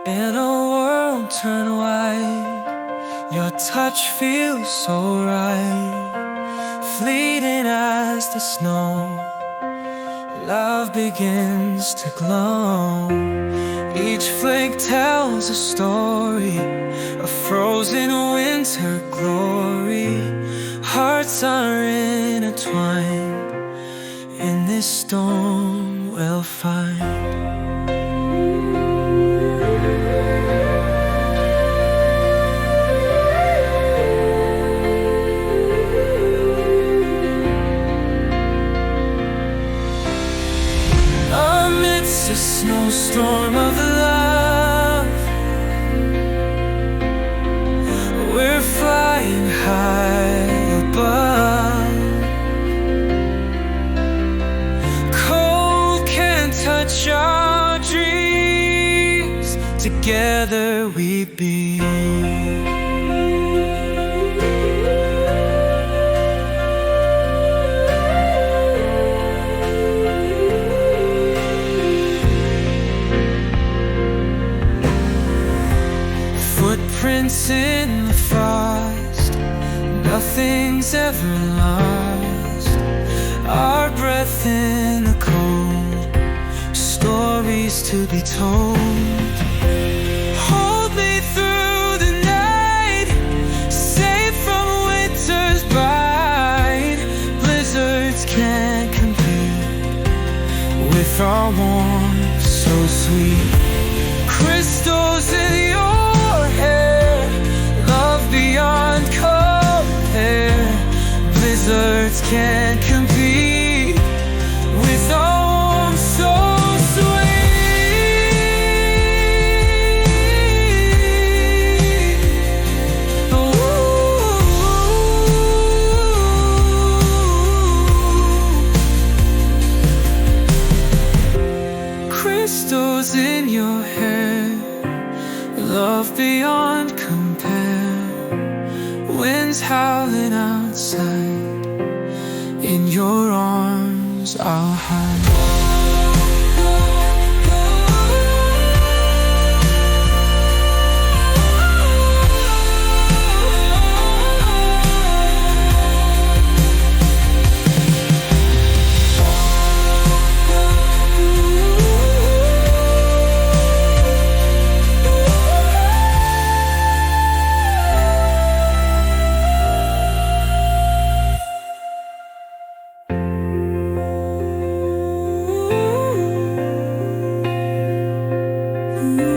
In a world turned white, your touch feels so right. Fleeting as the snow, love begins to glow. Each flake tells a story, a frozen winter glory. Hearts are intertwined, in this storm we'll find. Amidst a snowstorm of love, we're flying high above. Cold can't touch our dreams, together we be. Footprints in the frost, nothing's ever lost. Our breath in the cold, stories to be told. Hold me through the night, safe from winter's bite. Blizzards can't compete with our warmth so sweet. Crystals in your hair, love beyond compare. Blizzards can't compete with our warmth so sweet. Ooh. Crystals in your hair, love beyond compare. Winds howling outside, in your arms I'll hide. Ooh.